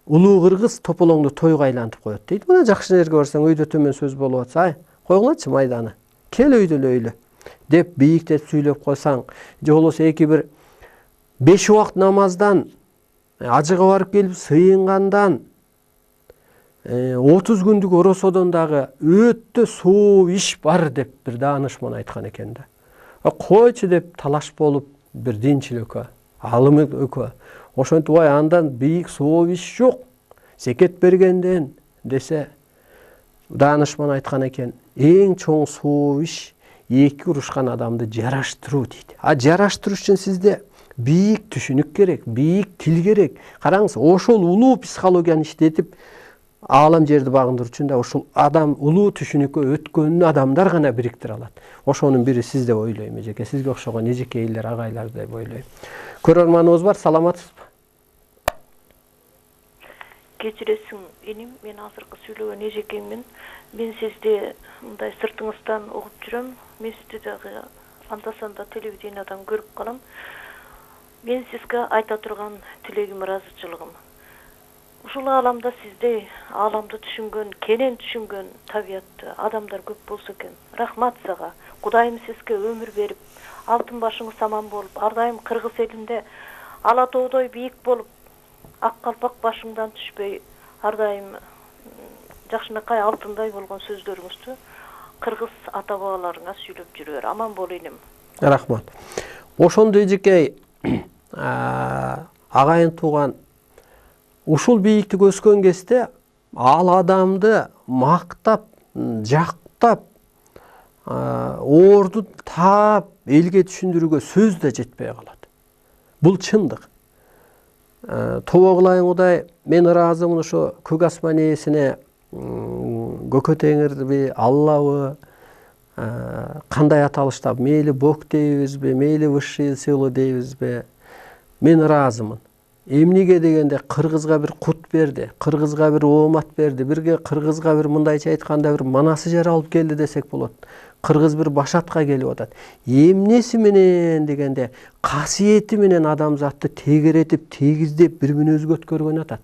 улуу кыргыз тополоңду тойго айлантып коет дейт. Мына жакшы жерге барсаң өйдө төмөн сөз болуп атса, ай, койгулачы майданы. Кел өйдөлөйлү деп бийиктеп сүйлөп койсаң, же болбосо эки бир 5 убакыт намаздан ажыга барып келип сыйынгандан 30 күндүк оросодон дагы өтө соо иш бар деп бир даанышман айткан экен да. Койчу деп талаш болуп бир динчил өкө, алым өкө. Ошентип ой андан бийик соо иш жок. Зекет бергенден десе даанышман айткан экен, эң чоң соо иш эки урушкан адамды жараштыруу дейт. Жараштыруу үчүн сизде бийик түшүнүк керек, бийик тил керек. Караңыз, ошол улуу психологияны иштетип аалам жерди багындыруу үчүн да ушул адам улуу түшүнүккө өткөн адамдар гана бириктире алат. Ошонун бири сиз деп ойлойм эжеке, сизге окшогон эжекейлер, агайлар деп ойлойм. Көрөрманыбыз бар, саламатсызбы? Кечиресиң эним, мен азыркы сүйлөгөн эжекеңмин. Мен сизди мындай сыртыңыздан угуп жүрөм. Мен сизди дагы анда-санда телевидениядан көрүп калам. Мен сизге айта турган тилегим, ыраазычылыгым. Ушул ааламда сиздей ааламды түшүнгөн, кенен түшүнгөн табиятты адамдар көп болсо экен. Рахмат сага. Кудайым сизге өмүр берип, алтын башыңыз аман болуп, ар дайым Кыргыз элинде ала тоодой бийик болуп, ак калпак башыңдан түшпөй, ар дайым жакшынакай алтындай болгон сөздөрүңүздү Kırgız ata-babalarına süylöp жүрөр. Aman bol enim. Рахмат. Ошондо эжекей агайын тууган ушул бийиктик өскөн кезде ал адамды мактап, жактап, оорду таап, элге түшүндүрүүгө сөз да жетпей калат. Бул чындык. Тобо кылайын Кудай, мен ыраазымын ошо көк асман ээсине, көкө теңирби, Аллабы, кандай аталыштап, мейли Бог дейбизби, мейли высшие силы дейбизби, мен ыраазымын. Эмнеге дегенде кыргызга бир кут берди, кыргызга бир оомат берди, бирге кыргызга бир мындайча айтканда бир манасы жаралып келди десек болот. Кыргыз бир башатка келип атат. Эмнеси менен дегенде касиети менен адамзатты тегеретип, тегиздеп бири мүнөзгө өткөргөн атат.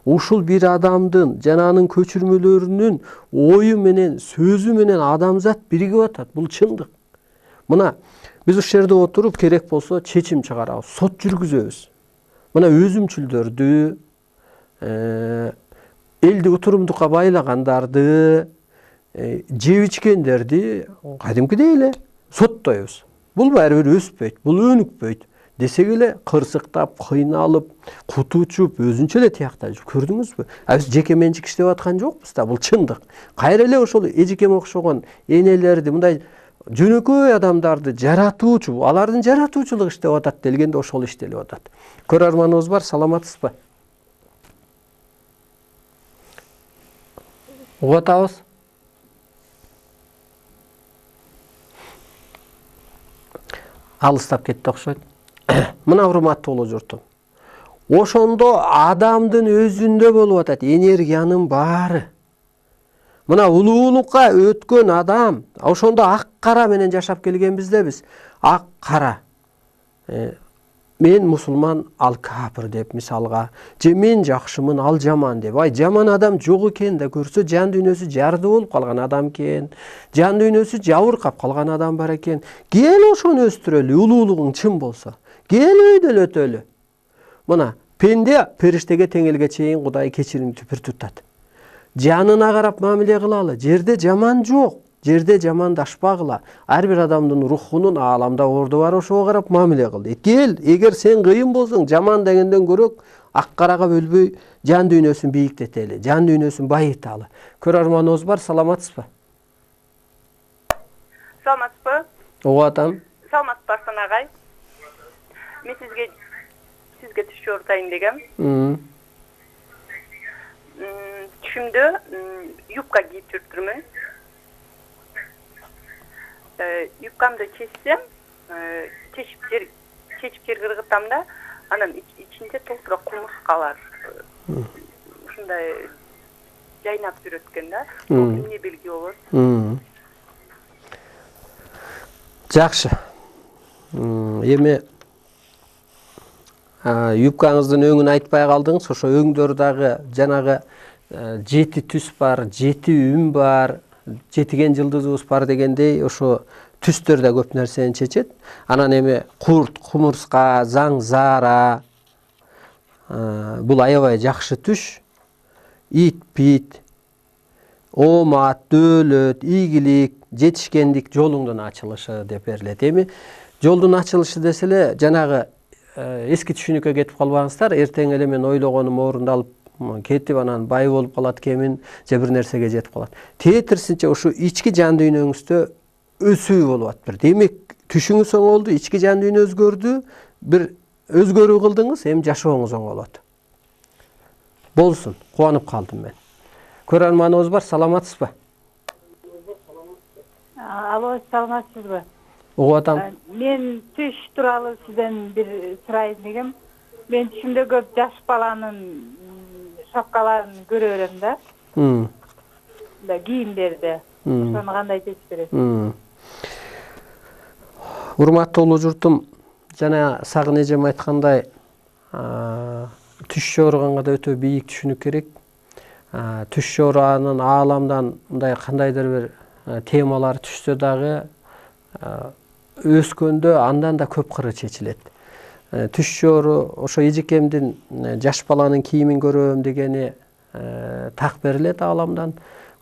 Ушул бир адамдын жана анын көчүрмөлөрүнүн ою менен, сөзү менен адамзат биригип атат. Бул чындык. Мына биз ушул жерде отуруп керек болсо чечим чыгарабыз, сот жүргүзөбүз. Мына өзүмчүлдөрдү, элди утурумдукка байлагандарды, жеп ичкендерди кадимкидей эле соттойбуз. Бул баары бир өспөйт, бул өнүкпөйт. Десек эле кырсыктап, кыйналып, кутучуп, өзүнчө эле тияктап жүрүп көрдүңүзбү? Биз жеке менчик иштеп аткан жокпуз да, бул чындык. Кайра эле ошол эжекеме окшогон энелерди, мындай жөнөкөй адамдарды жаратуучу, алардын жаратуучулук иштеп атат делгенде ошол иштелип атат. Көрөрманыбыз бар, саламатсызбы? Угуп атабыз? Алыстап кетти окшойт. Мына урматтуу улуу журтум. Ошондо адамдын өзүндө болуп атат энергиянын баары. Мына улуулукка өткөн адам, ошондо ак кара менен жашап келгенбиз да биз. Ак кара. Мен мусулман, ал капыр деп мисалга, же мен жакшымын, ал жаман деп. Ай, жаман адам жок экен да көрсө, жан дүйнөсү жарды болуп калган адам экен, жан дүйнөсү жабыркап калган адам бар экен. Кел ошону өстүрөлү, улуулугуң чын болсо. Кел өйдөлөтөлү. Мына, пенде периштеге теңелге чейин Кудай кечиримди бир тутат. Жанына карап мамиле кылалы. Жерде жаман жок. Жерде жамандашпагыла. Ар бир адамдын рухунун ааламда орду бар, ошого карап мамиле кыл. Кел, эгер сен кыйын болсоң, жаман дегенден көрөк ак карага бөлбөй жан дүйнөсүн бийиктетели, жан дүйнөсүн байыталы. Көрөрманыбыз бар, саламатсызбы? Саламатсызбы? Угуп атам. Саламат Барсан агай. Мен сизге түшү ортайын дегем. Түшүмдө юбка кийип жүрүптүрмүн. Юбкамды чечсем, чечип жер кыргытам да, анан ичинде толтура кумуш калар. Ушундай жайнап жүрөт экен да. Эмне белги болот? Жакшы. Эми юбкаңыздын өңүн айтпай калдыңыз. Ошо өңдөр дагы жанагы 7 түс бар, 7 үн бар, 7 жылдызыбыз бар дегендей, ошо түстөр да көп нерсени чечет. Анан эми курт, кумурска, заң, зара, бул аябай жакшы түш. Ит, пит, оомат, дөөлөт, ийгилик, жетишкендик жолуңдун ачылышы деп берилет. Эми жолдун ачылышы деселе, жанагы эски түшүнүккө кетип калбаңыздар. Эртең эле мен ойлогонум орундалып кетип, анан бай болуп калат экенмин, же бир нерсеге жетип калат. Тетирсинче ошо ички жан дүйнөңүздө өсүү болуп атат. Демек, түшүңүз оңолду, ички жан дүйнө өзгөрдү, бир өзгөрүү кылдыңыз, эми жашооңуз оңолот. Болсун, кубанып калдым мен. Көрөрманыбыз бар, саламатсызбы? Алло, саламатсызбы? Угуп атам. Мен түш тууралуу сизден бир сурайын дегем. Мен түшүмдө көп жаш баланын шапкаларын көрө берем да. Да кийимдерди. Ошону кандай чечип бересиз? Урматтуу улуу журтум, жана Сагын эжем айткандай, түш жорыганга да өтө бийик түшүнүк керек. Түш жорганын ааламдан мындай кандайдыр бир темалар түшсө дагы өскөндө андан да көп кыры чечилет. Түш жору ошо эжекемдин жаш баланын кийимин көрөм дегени так берилет ааламдан.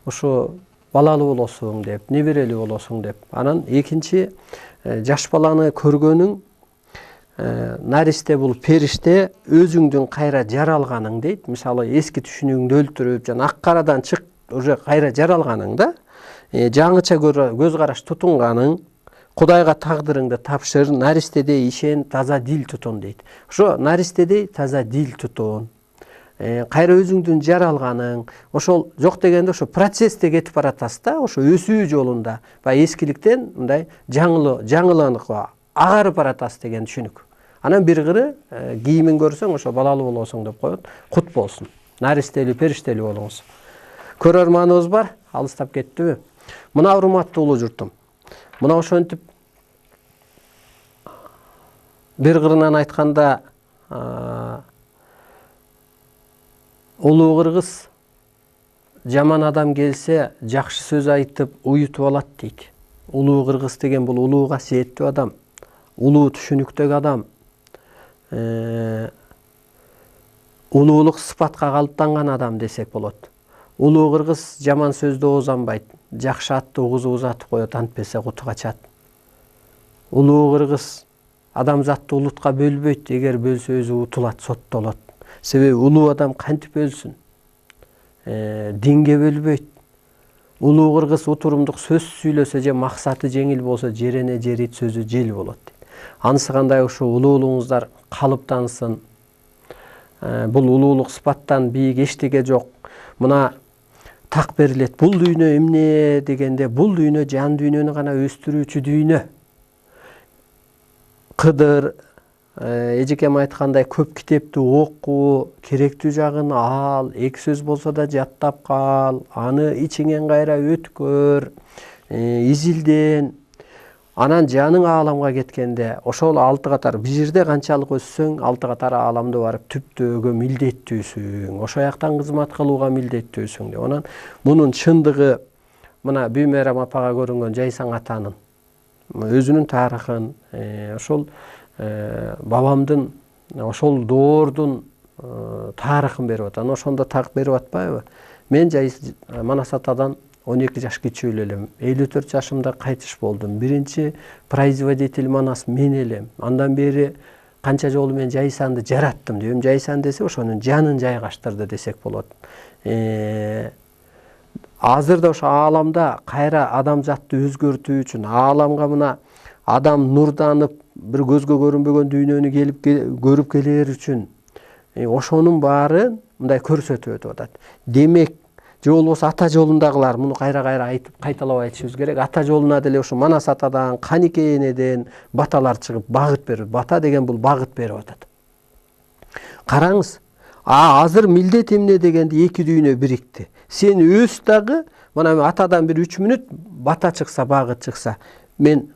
Ошо балалуу болосуң деп, неберелүү болосуң деп. Анан экинчи жаш баланы көргөнүң наристе бул периште өзүңдүн кайра жаралганың дейт. Мисалы эски түшүнүгүңдү өлтүрүп, жана ак карадан чык уже кайра жаралганыңда жаңыча көз караш тутунганың, Кудайга тагдырыңды тапшыр, наристедей ишен, таза дил тутун дейт. Ошо наристедей таза дил тутун. Кайра өзүңдүн жаралганың, ошол жок дегенде ошо процессте кетип баратасыз да, ошо өсүү жолунда, баягы эскиликтен мындай жаңыланыкка агарып баратасыз деген түшүнүк. Анан бир кыры кийимин көрсөң ошо балалуу болосуң деп коет. Кут болсун. Наристелүү, периштелүү болуңуз. Көрөрманыбыз бар, алыстап кеттиби? Мына урматтуу улуу журтум. Мына ошентип бир кырынан айтканда улуу кыргыз жаман адам келсе жакшы сөз айтып уютуп алат дейт. Улуу кыргыз деген бул улуу касиеттүү адам, улуу түшүнүктөгү адам, улуулук сыпатка калыптанган адам десек болот. Улуу кыргыз жаман сөздү оозанбайт, жакшы атты угузатып коет, антпесе куту качат. Улуу кыргыз адамзатты улутка бөлбөйт, эгер бөлсө өзү утулат, соттолот. Себеби улуу адам кантип өлсүн? Динге бөлбөйт. Улуу кыргыз утурумдук сөз сүйлөсө же максаты жеңил болсо жерене жерит, сөзү жел болот. Анысы кандай ушу улуулугуңуздар калыптансын. Бул улуулук сыпаттан бийик эчтеке жок. Мына так берилет. Бул дүйнө эмне дегенде, бул дүйнө жан дүйнөнү гана өстүрүүчү дүйнө. Кыдыр эжекем айткандай көп китепти окуу, керектүү жагын ал, эки сөз болсо да жаттап кал, аны ичиңен кайра өткөр, изилден. Анан жаның ааламга кеткенде, ошол 6 катар бир жерде канчалык өссөң, 6 катар ааламды барып түптөөгө милдеттүүсүң. Ошол жактан кызмат кылууга милдеттүүсүң деп. Анан мунун чындыгы мына Бүймээрам апага көрүнгөн Жайсаң атанын өзүнүн тарыхын, ошол бабамдын, ошол доордун тарыхын берип атат. Ошондо так берип атпайбы? Мен Манас атадан 12 жаш кичүү элем. 54 жашымда кайтыш болдум. Биринчи производитель Манас мен элем. Андан бери канча жолу мен Жайсанды жараттым дейм. Жайсан десе ошонун жанын жайгаштырды десек болот. Азырда ошо ааламда кайра адамзатты өзгөртүү үчүн, ааламга мына адам нурданып, бир көзгө көрүнбөгөн дүйнөнү көрүп келер үчүн ошонун баарын мындай көрсөтүп өтүп атат. Демек, же болбосо ата жолундагылар муну кайра-кайра айтып, кайталап айтышыбыз керек. Ата жолуна деле ошо Манас атадан, Канике энеден баталар чыгып, багыт берип, бата деген бул багыт берип атат. Караңыз, азыр милдет эмне дегенде эки дүйнө бирикти. Сен өз дагы, мына атадан бир 3 мүнөт бата чыкса, багыт чыкса, мен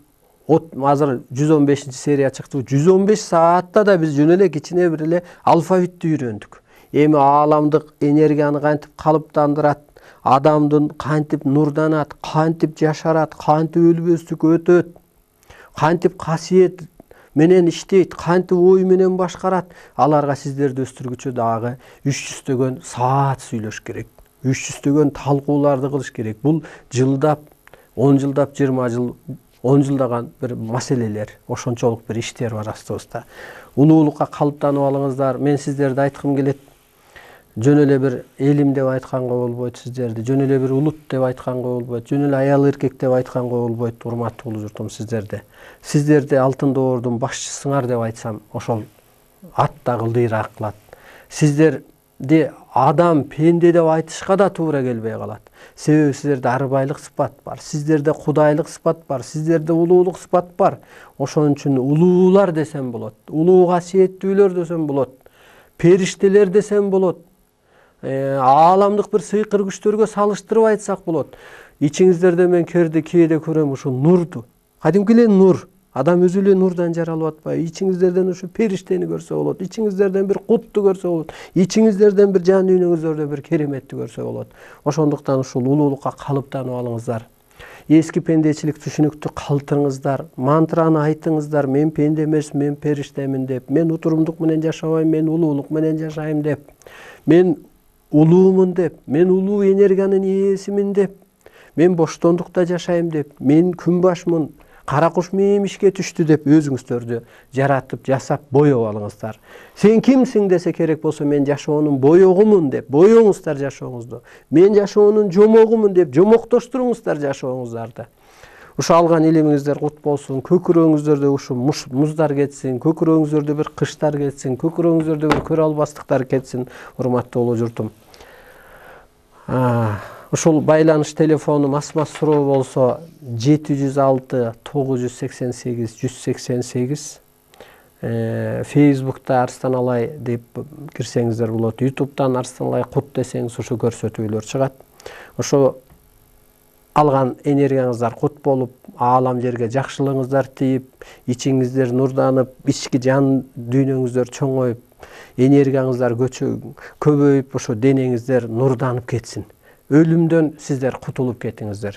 азыр 115 серия чыкты. 115 саатта да биз жөн эле кичине бир эле алфавитти үйрөндүк. Эми ааламдык энергияны кантип калыптандырат, адамдын кантип нурданат, кантип жашарат, кантип өлбөстүк өтөт, кантип касиет менен иштейт, кантип ой менен башкарат. Аларга сиздерди өстүргүчү дагы 300 саат сүйлөш керек. 300 талкууларды кылыш керек. Бул жылдап, 10 жылдап, 20 жыл, 10 жылдаган бир маселелер, ошончолук бир иштер бар астыбызда. Улуулукка калыптанып алыңыздар. Мен сиздерди айткым келет. Жөн эле бир элим деп айтканга болбойт сиздерди, жөн эле бир улут деп айтканга болбойт, жөн эле аял эркек деп айтканга болбойт, урматтуу улуу журтум сиздерди. Сиздерди алтын доордун башчысыңар деп айтсам, ошол ат да кылдыйраак кылат. Сиздерди адам, пенде деп айтышка да туура келбей калат. Себеби сиздерде арбайлык сыпат бар, сиздерде кудайлык сыпат бар, сиздерде улуулук сыпат бар. Ошон үчүн улуулар десем болот, улуу касиеттүүлөр десем болот, периштелер десем болот. Ааламдык бир сыйкыр күчтөргө салыштырып айтсак болот. Ичиңиздерде мен кээде көрөм ушу нурду. Кадимки эле нур. Адам өзү эле нурдан жаралып атпайбы? Ичиңиздерден ушу периштени көрсө болот. Ичиңиздерден бир кутту көрсө болот. Ичиңиздерден бир жан дүйнөңүздөрдө бир кереметти көрсө болот. Ошондуктан ушул улуулукка калыптанып алыңыздар. Эски пендечилик түшүнүктү калтырыңыздар. Мантраны айтыңыздар. Мен пенде эмес, мен периштемин деп. Мен утурумдук менен жашабайм, мен улуулук менен жашайм деп. Мен улуумун деп. Мен улуу энергиянын ээсимин деп. мен боштондукта жашайм деп, мен күнбашмын, кара куш мээм ишке түштү деп өзүңүздөрдү жаратып, жасап боеп алыңыздар. Сен кимсиң десе керек болсо мен жашоонун боёгумун деп боyoңуздар жашооңузду. Мен жашоонун жомогумун деп жомоктоштуруңуздар жашооңуздарды. Ушу алган илимиңиздер кут болсун, көкүрөгүңүздөрдө ушу муздар кетсин, көкүрөгүңүздөрдө бир кыштар кетсин, көкүрөгүңүздөрдө бир көрө албастыктар кетсин, урматтуу улуу журтум. Ушул байланыш телефонум асмас суроо болсо 706 988 188. Facebook'ta Арстан Алай деп кирсеңиздер болот. YouTube'дан Арстан Алай кут десеңиз ушу көрсөтүүлөр чыгат. Ошо алган энергияңыздар кут болуп, аалам жерге жакшылыгыңыздар тийип, ичиңиздер нурданып, ички жан дүйнөңүздөр чоңоюп, энергияңыздар көбөйүп, ошо денеңиздер нурданып кетсин. Өлүмдөн сиздер кутулуп кетиңиздер.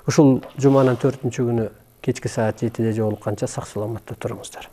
Ушул жуманын 4-күнү кечки саат 7-де жолукканча сак саламатта туруңуздар.